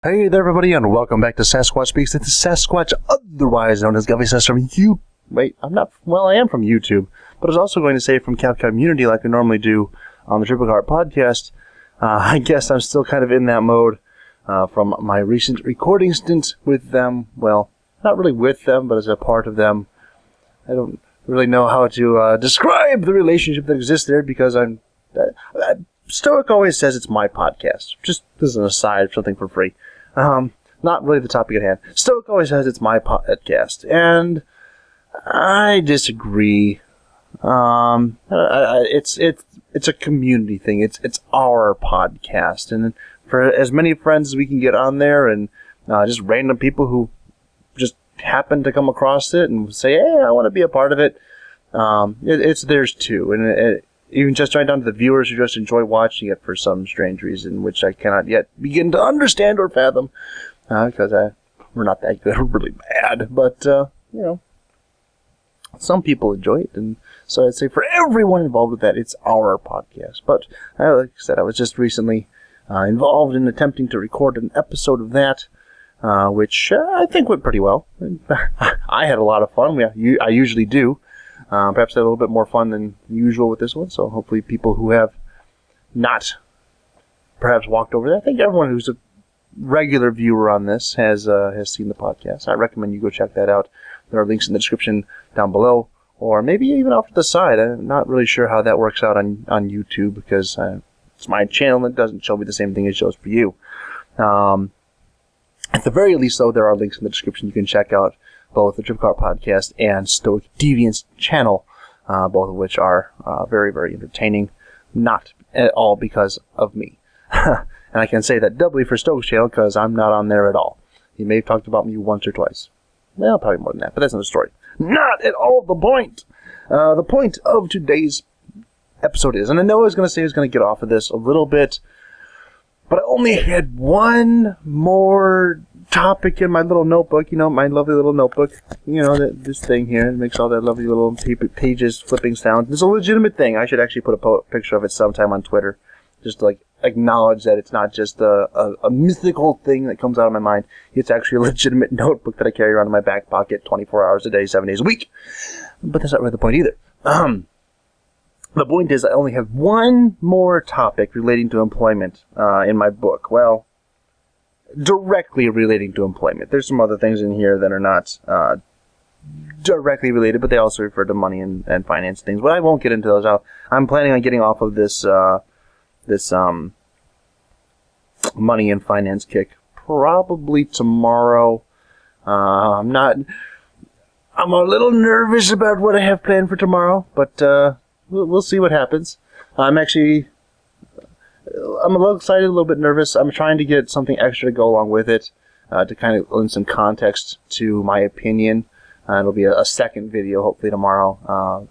Hey there, everybody, and welcome back to Sasquatch Speaks. This is Sasquatch, otherwise known as Gavisas from you. Wait, I am from YouTube, but I was also going to say from Cap Community, like I normally do on the Triple Cart podcast. I guess I'm still kind of in that mode from my recent recording stint with them. Well, not really with them, but as a part of them. I don't really know how to describe the relationship that exists there because Stoic always says it's my podcast. Just as an aside, something for free. Not really the topic at hand. Stoic always says it's my podcast, and I disagree. It's a community thing. It's our podcast, and for as many friends as we can get on there, and just random people who just happen to come across it and say, "Hey, I want to be a part of it." It's theirs too, and even just right down to the viewers who just enjoy watching it for some strange reason, which I cannot yet begin to understand or fathom, because we're not that good. We're really bad, but some people enjoy it, and so I'd say for everyone involved with that, it's our podcast. But like I said, I was just recently involved in attempting to record an episode of that, which I think went pretty well. I had a lot of fun. I usually do. Perhaps had a little bit more fun than usual with this one, so hopefully people who have not perhaps walked over there. I think everyone who's a regular viewer on this has seen the podcast. I recommend you go check that out. There are links in the description down below, or maybe even off to the side. I'm not really sure how that works out on YouTube, because it's my channel and it doesn't show me the same thing it shows for you. At the very least, though, there are links in the description you can check out both the Trip Cart Podcast and Stoic Deviant's channel, both of which are very, very entertaining, not at all because of me. And I can say that doubly for Stoic's channel, because I'm not on there at all. He may have talked about me once or twice. Well, probably more than that, but that's another story. Not at all the point! The point of today's episode is, and I know I was going to say I was going to get off of this a little bit, but I only had one more topic in my little notebook, my lovely little notebook, this thing here, it makes all that lovely little pages flipping sound. It's a legitimate thing. I should actually put a picture of it sometime on Twitter, just to acknowledge that it's not just a mythical thing that comes out of my mind. It's actually a legitimate notebook that I carry around in my back pocket 24 hours a day, 7 days a week. But that's not really the point either. The point is I only have one more topic relating to employment in my book. Well, directly relating to employment. There's some other things in here that are not directly related, but they also refer to money and finance things. But I won't get into those. I'm planning on getting off of this money and finance kick probably tomorrow. I'm a little nervous about what I have planned for tomorrow, but we'll see what happens. I'm a little excited, a little bit nervous. I'm trying to get something extra to go along with it, to kind of lend some context to my opinion. It'll be a second video, hopefully tomorrow.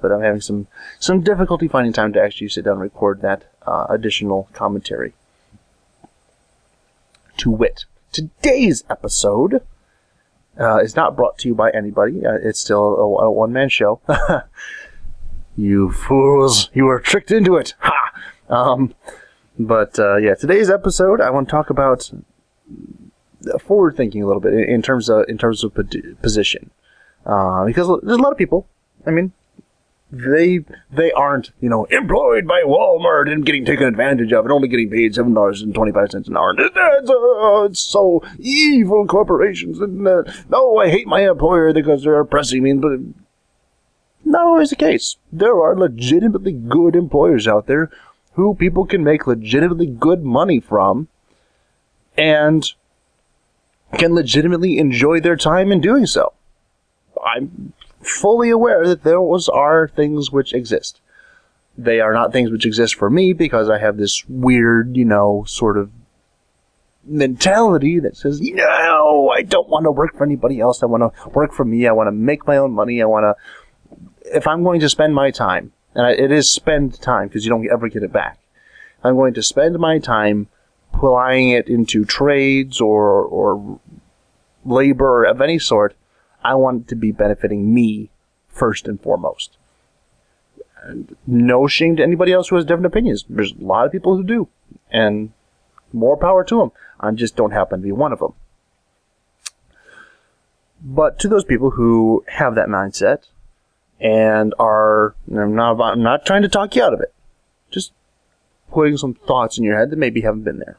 But I'm having some difficulty finding time to actually sit down and record that additional commentary. To wit, today's episode is not brought to you by anybody. It's still a one-man show. You fools! You were tricked into it! Ha! But today's episode, I want to talk about forward thinking a little bit in terms of position, because there's a lot of people. I mean, they aren't employed by Walmart and getting taken advantage of and only getting paid $7.25 an hour. It's so evil, corporations, and no, I hate my employer because they're oppressing me. But not always the case. There are legitimately good employers out there who people can make legitimately good money from and can legitimately enjoy their time in doing so. I'm fully aware that those are things which exist. They are not things which exist for me because I have this weird, sort of mentality that says, no, I don't want to work for anybody else. I want to work for me. I want to make my own money. If I'm going to spend my time, and it is spend time because you don't ever get it back. I'm going to spend my time applying it into trades or labor of any sort. I want it to be benefiting me first and foremost. And no shame to anybody else who has different opinions. There's a lot of people who do. And more power to them. I just don't happen to be one of them. But to those people who have that mindset and are, I'm not trying to talk you out of it, just putting some thoughts in your head that maybe haven't been there.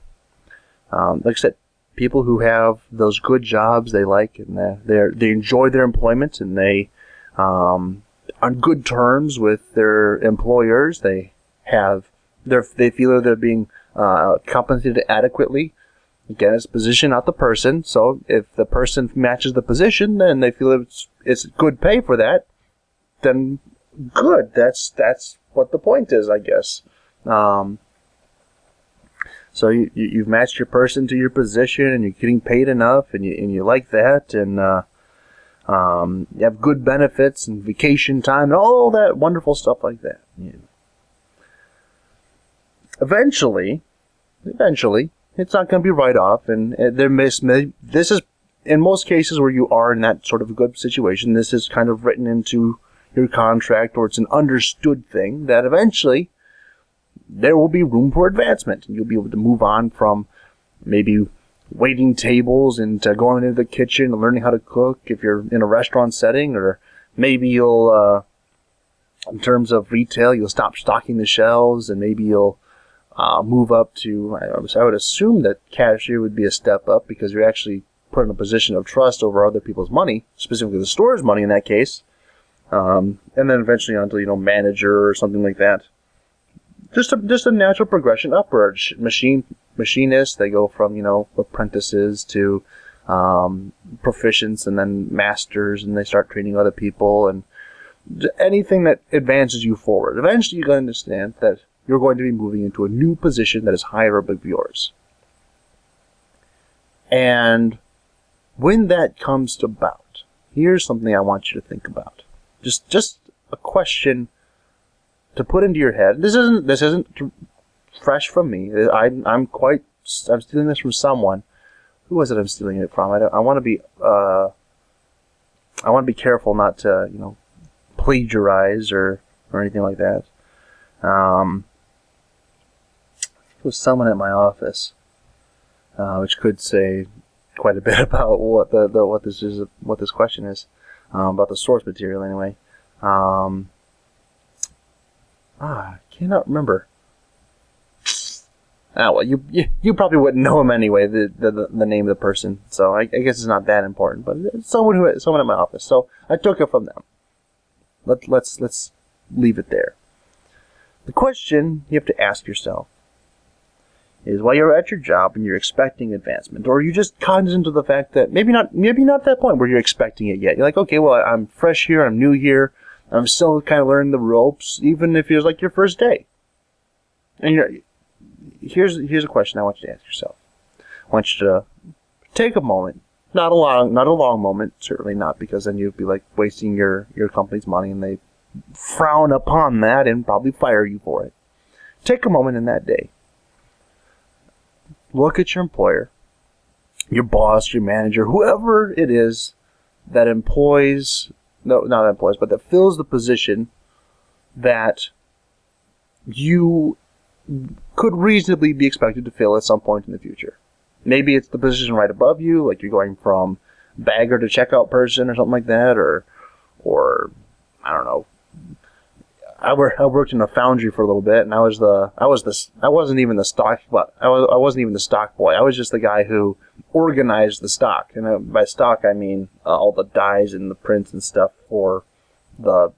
Like I said, people who have those good jobs they like, and they enjoy their employment, and they on good terms with their employers. They feel that they're being compensated adequately. Again, it's position, not the person. So if the person matches the position, then they feel it's good pay for that. Then good. That's what the point is, I guess. So you've matched your person to your position, and you're getting paid enough, and you like that, and you have good benefits and vacation time and all that wonderful stuff like that. Yeah. Eventually, it's not going to be right off, and this is, in most cases where you are in that sort of a good situation, this is kind of written into your contract, or it's an understood thing that eventually there will be room for advancement, and you'll be able to move on from maybe waiting tables and going into the kitchen and learning how to cook if you're in a restaurant setting, or maybe you'll, in terms of retail, you'll stop stocking the shelves, and maybe you'll move up to, I would assume that cashier would be a step up, because you're actually put in a position of trust over other people's money, specifically the store's money in that case, and then eventually onto, manager or something like that. Just a natural progression upward. Machinists, they go from, apprentices to proficients, and then masters, and they start training other people, and anything that advances you forward. Eventually you're going to understand that you're going to be moving into a new position that is higher above yours. And when that comes about, here's something I want you to think about. Just a question to put into your head. This isn't fresh from me. I'm stealing this from someone. Who was it I'm stealing it from? I want to be careful not to, plagiarize or anything like that. It was someone at my office, which could say quite a bit about what this question is, about the source material anyway. I cannot remember. Well, you probably wouldn't know him anyway, the name of the person. So I guess it's not that important. But it's someone at my office. So I took it from them. Let's leave it there. The question you have to ask yourself is, while you're at your job and you're expecting advancement, or are you just cognizant of the fact that maybe not that point where you're expecting it yet. You're like, okay, well, I'm fresh here, I'm new here, I'm still kind of learning the ropes, even if it's like your first day. And here's a question I want you to ask yourself. I want you to take a moment, not a long moment, certainly not, because then you'd be like wasting your company's money, and they frown upon that and probably fire you for it. Take a moment in that day. Look at your employer, your boss, your manager, whoever it is that that fills the position that you could reasonably be expected to fill at some point in the future. Maybe it's the position right above you, like you're going from bagger to checkout person or something like that, or I don't know. I worked in a foundry for a little bit, and I wasn't even the stock boy. I was just the guy who organized the stock, and by stock I mean all the dies and the prints and stuff for the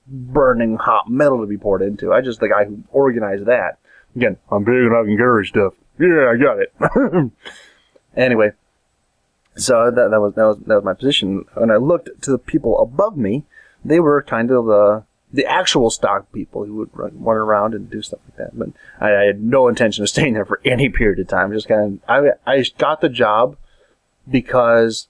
burning hot metal to be poured into. I was just the guy who organized that. Again, I'm big and I can carry stuff. Yeah, I got it. Anyway, so that was my position. When I looked to the people above me, they were kind of the actual stock people who would run around and do stuff like that. But I had no intention of staying there for any period of time. Just I got the job because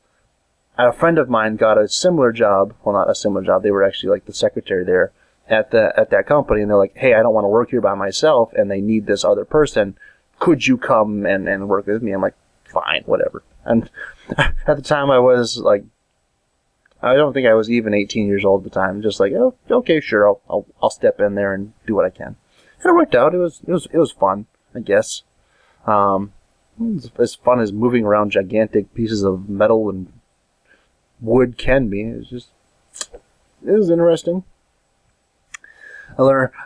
a friend of mine got a similar job. Well, not a similar job. They were actually like the secretary there at that company, and they're like, "Hey, I don't want to work here by myself, and they need this other person. Could you come and work with me?" I'm like, "Fine, whatever." And at the time, I was like, I don't think I was even 18 years old at the time. Just like, oh, okay, sure, I'll step in there and do what I can. And it worked out. It was fun, I guess. It's as fun as moving around gigantic pieces of metal and wood can be. It is interesting. I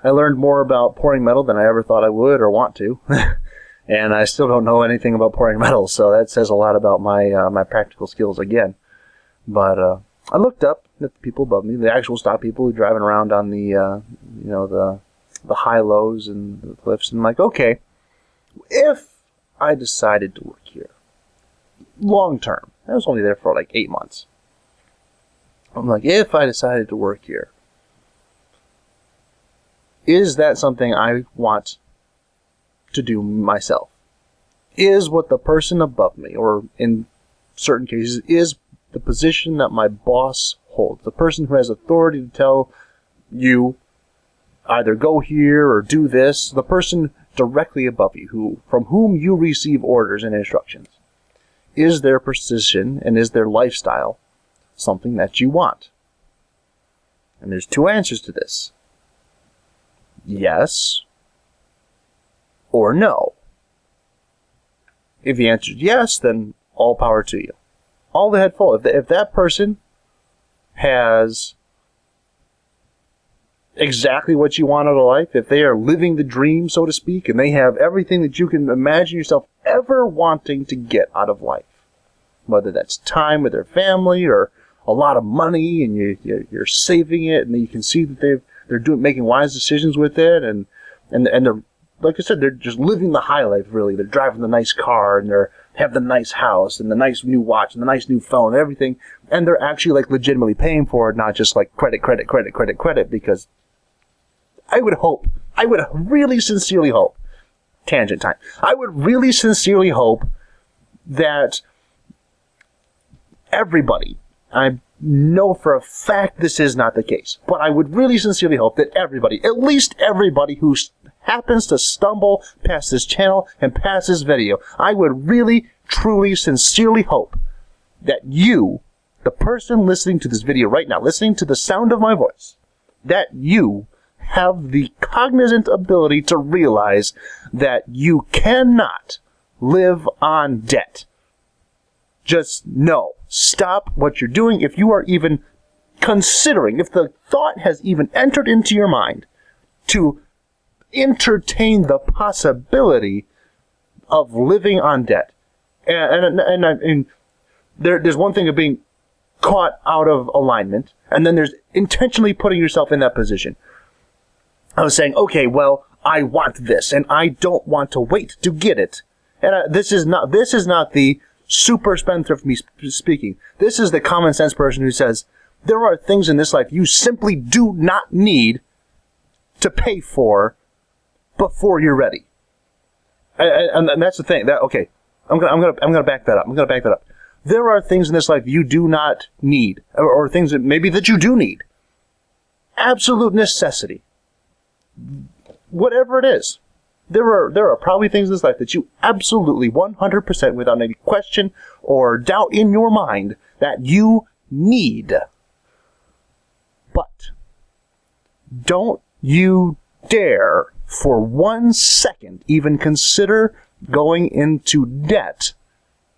learned more about pouring metal than I ever thought I would or want to. And I still don't know anything about pouring metal, so that says a lot about my practical skills again. But I looked up at the people above me, the actual stock people who are driving around on the the high-lows and the cliffs, and I'm like, okay, if I decided to work here, long term, I was only there for like 8 months. I'm like, if I decided to work here, is that something I want to do myself? Is what the person above me, or in certain cases, is the position that my boss holds, the person who has authority to tell you either go here or do this, the person directly above you, from whom you receive orders and instructions, is their position and is their lifestyle something that you want? And there's two answers to this. Yes or no. If the answer is yes, then all power to you. All the head full. If that person has exactly what you want out of life, if they are living the dream, so to speak, and they have everything that you can imagine yourself ever wanting to get out of life, whether that's time with their family or a lot of money, and you're saving it, and you can see that they're making wise decisions with it, and they're, like I said, they're just living the high life, really. They're driving the nice car, and they have the nice house, and the nice new watch, and the nice new phone, and everything, and they're actually like legitimately paying for it, not just like credit, because I would really sincerely hope, tangent time, I would really sincerely hope that everybody, I know for a fact this is not the case, but I would really sincerely hope that everybody, at least everybody who happens to stumble past this channel and past this video, I would really, truly, sincerely hope that you, the person listening to this video right now, listening to the sound of my voice, that you have the cognizant ability to realize that you cannot live on debt. Just no. Stop what you're doing. If you are even considering, if the thought has even entered into your mind to entertain the possibility of living on debt, and there's one thing of being caught out of alignment, and then there's intentionally putting yourself in that position. I was saying, okay, well, I want this, and I don't want to wait to get it. And this is not the super spendthrift me speaking. This is the common sense person who says, there are things in this life you simply do not need to pay for before you're ready. And that's the thing. Okay, I'm gonna back that up. There are things in this life you do not need, or things that maybe that you do need. Absolute necessity. Whatever it is. There are probably things in this life that you absolutely 100% without any question or doubt in your mind that you need. But don't you dare for 1 second even consider going into debt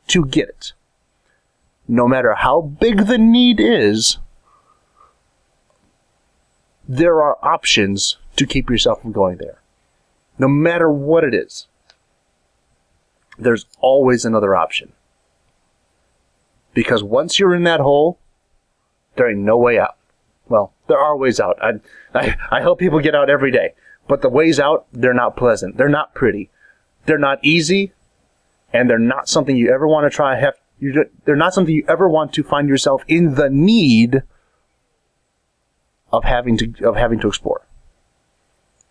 to get it. No matter how big the need is, there are options to keep yourself from going there. No matter what it is, there's always another option. Because once you're in that hole, there ain't no way out. Well, there are ways out. I help people get out every day. But the ways out, they're not pleasant. They're not pretty. They're not easy. And they're not something you ever want to try. They're not something you ever want to find yourself in the need of having to explore.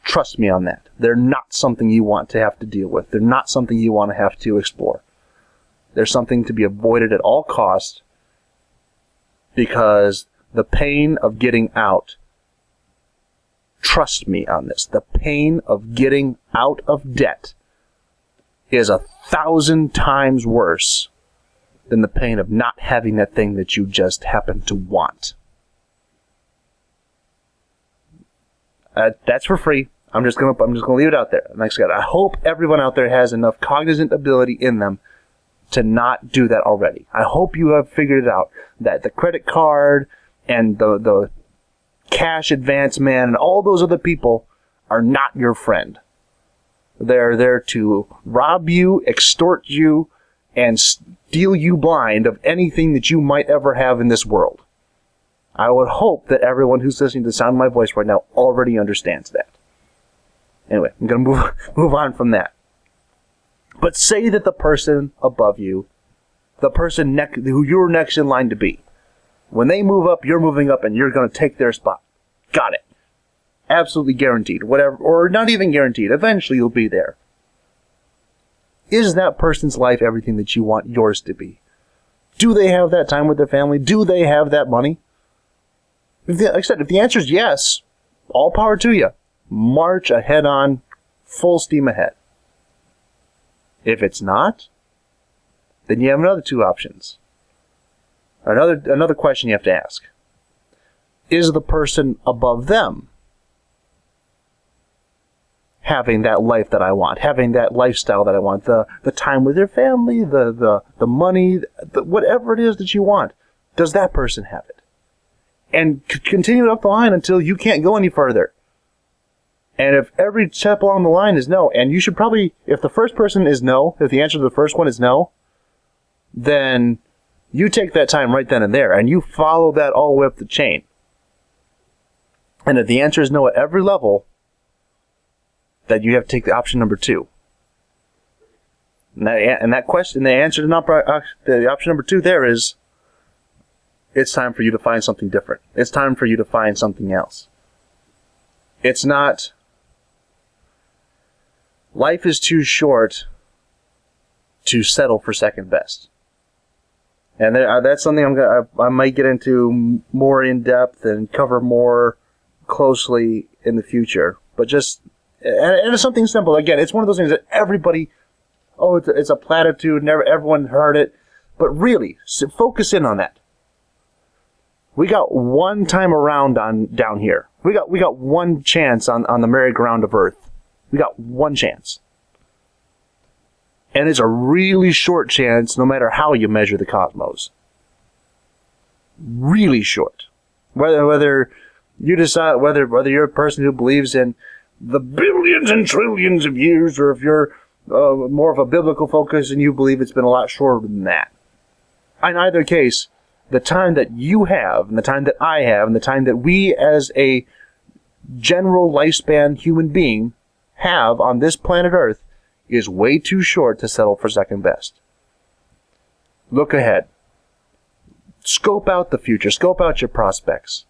Trust me on that. They're not something you want to have to deal with. They're not something you want to have to explore. They're something to be avoided at all costs, because the pain of getting out, trust me on this, the pain of getting out of debt is 1,000 times worse than the pain of not having that thing that you just happen to want. That's for free. I'm just gonna leave it out there. Like I said, I hope everyone out there has enough cognizant ability in them to not do that already. I hope you have figured it out, that the credit card and the cash advance man and all those other people are not your friend. They're there to rob you, extort you, and steal you blind of anything that you might ever have in this world. I would hope that everyone who's listening to the sound of my voice right now already understands that. Anyway, I'm going to move on from that. But say that the person above you, the person who you're next in line to be, when they move up, you're moving up, and you're going to take their spot. Got it. Absolutely guaranteed. Whatever, or not even guaranteed. Eventually you'll be there. Is that person's life everything that you want yours to be? Do they have that time with their family? Do they have that money? Like I said, if the answer is yes, all power to you. March ahead on, full steam ahead. If it's not, then you have another two options. Another question you have to ask. Is the person above them having that life that I want, having that lifestyle that I want, the time with their family, the money, whatever it is that you want? Does that person have it? And continue up the line until you can't go any further. And if every step along the line is no, and you should probably, if the first person is no, if the answer to the first one is no, then you take that time right then and there, and you follow that all the way up the chain. And if the answer is no at every level, then you have to take the option number 2. And that question, the answer to the option number 2 there is, it's time for you to find something different. It's time for you to find something else. It's not, life is too short to settle for second best. And that's something I might get into more in depth and cover more closely in the future. But just, and it's something simple. Again, it's one of those things that everybody, it's a platitude, everyone heard it. But really, focus in on that. We got one time around down here. We got one chance on the merry-go-round of Earth. We got one chance. And it's a really short chance no matter how you measure the cosmos. Really short. Whether you decide, whether you're a person who believes in the billions and trillions of years, or if you're more of a biblical focus and you believe it's been a lot shorter than that. In either case, the time that you have, and the time that I have, and the time that we as a general lifespan human being have on this planet Earth is way too short to settle for second best. Look ahead. Scope out the future. Scope out your prospects.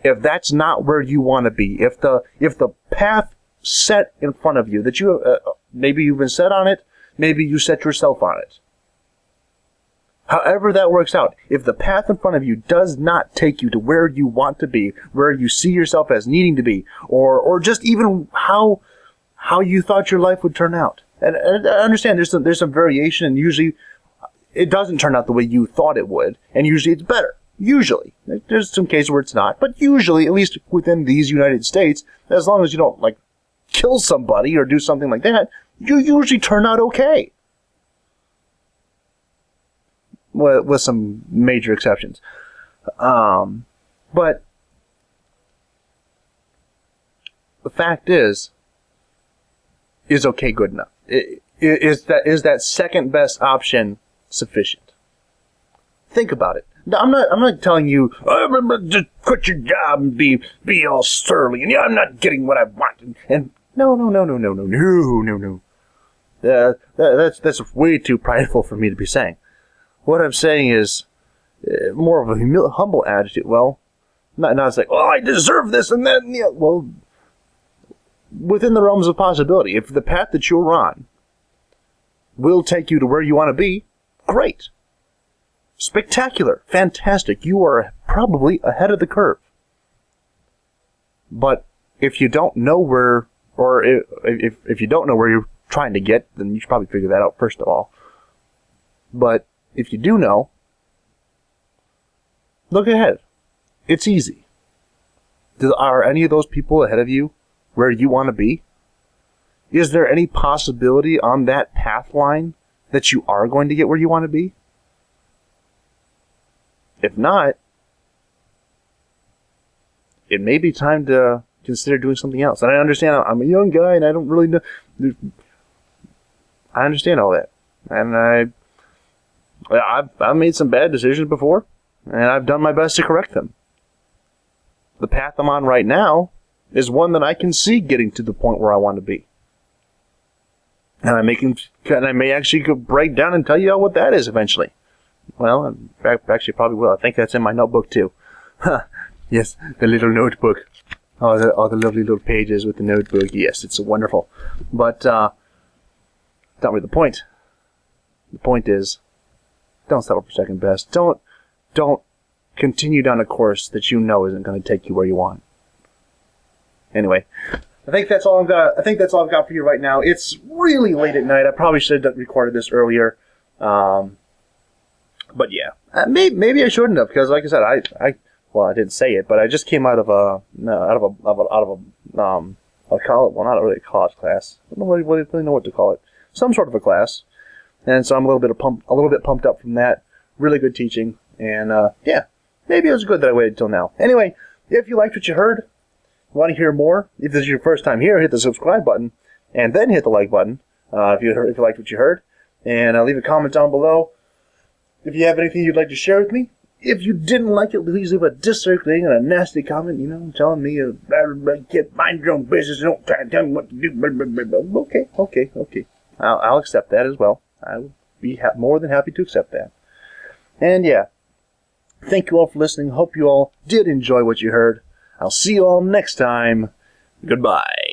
If that's not where you want to be, if the path set in front of you, that you maybe you've been set on it, maybe you set yourself on it. However that works out, if the path in front of you does not take you to where you want to be, where you see yourself as needing to be, or just even how you thought your life would turn out. And I understand there's some variation, and usually it doesn't turn out the way you thought it would, and usually it's better. Usually. There's some cases where it's not, but usually, at least within these United States, as long as you don't, kill somebody or do something like that, you usually turn out okay. With some major exceptions. But the fact is okay good enough? Is that second best option sufficient? Think about it. Now, I'm not telling you, just quit your job and be all surly, and I'm not getting what I want. And no. That's way too prideful for me to be saying. What I'm saying is more of a humble attitude. Well, not it's like, I deserve this and that. And well, within the realms of possibility, if the path that you're on will take you to where you want to be, great. Spectacular. Fantastic. You are probably ahead of the curve. But if you don't know where, or if you don't know where you're trying to get, then you should probably figure that out first of all. But if you do know, look ahead. It's easy. Are any of those people ahead of you where you want to be? Is there any possibility on that path line that you are going to get where you want to be? If not, it may be time to consider doing something else. And I understand I'm a young guy and I don't really know. I understand all that. And I've made some bad decisions before, and I've done my best to correct them. The path I'm on right now is one that I can see getting to the point where I want to be. And I may actually go break down and tell you what that is eventually. Well, in fact, actually probably will. I think that's in my notebook too. Yes, the little notebook. All the lovely little pages with the notebook. Yes, it's wonderful. But, not really the point. The point is, don't settle for second best. Don't continue down a course that you know isn't going to take you where you want. Anyway, I think that's all I've got for you right now. It's really late at night. I probably should have recorded this earlier. But yeah, maybe I shouldn't have, because like I said, I didn't say it, but I just came out of a college, well, not really a college class. I don't really know what to call it. Some sort of a class, and so I'm a little bit pumped up from that. Really good teaching, and yeah, maybe it was good that I waited till now. Anyway, if you liked what you heard, want to hear more, if this is your first time here, hit the subscribe button, and then hit the like button if you liked what you heard, and leave a comment down below. If you have anything you'd like to share with me. If you didn't like it, please leave a discircling and a nasty comment, telling me, mind your own business, don't try to tell me what to do. Okay. I'll accept that as well. I will be more than happy to accept that. And yeah, thank you all for listening. Hope you all did enjoy what you heard. I'll see you all next time. Goodbye.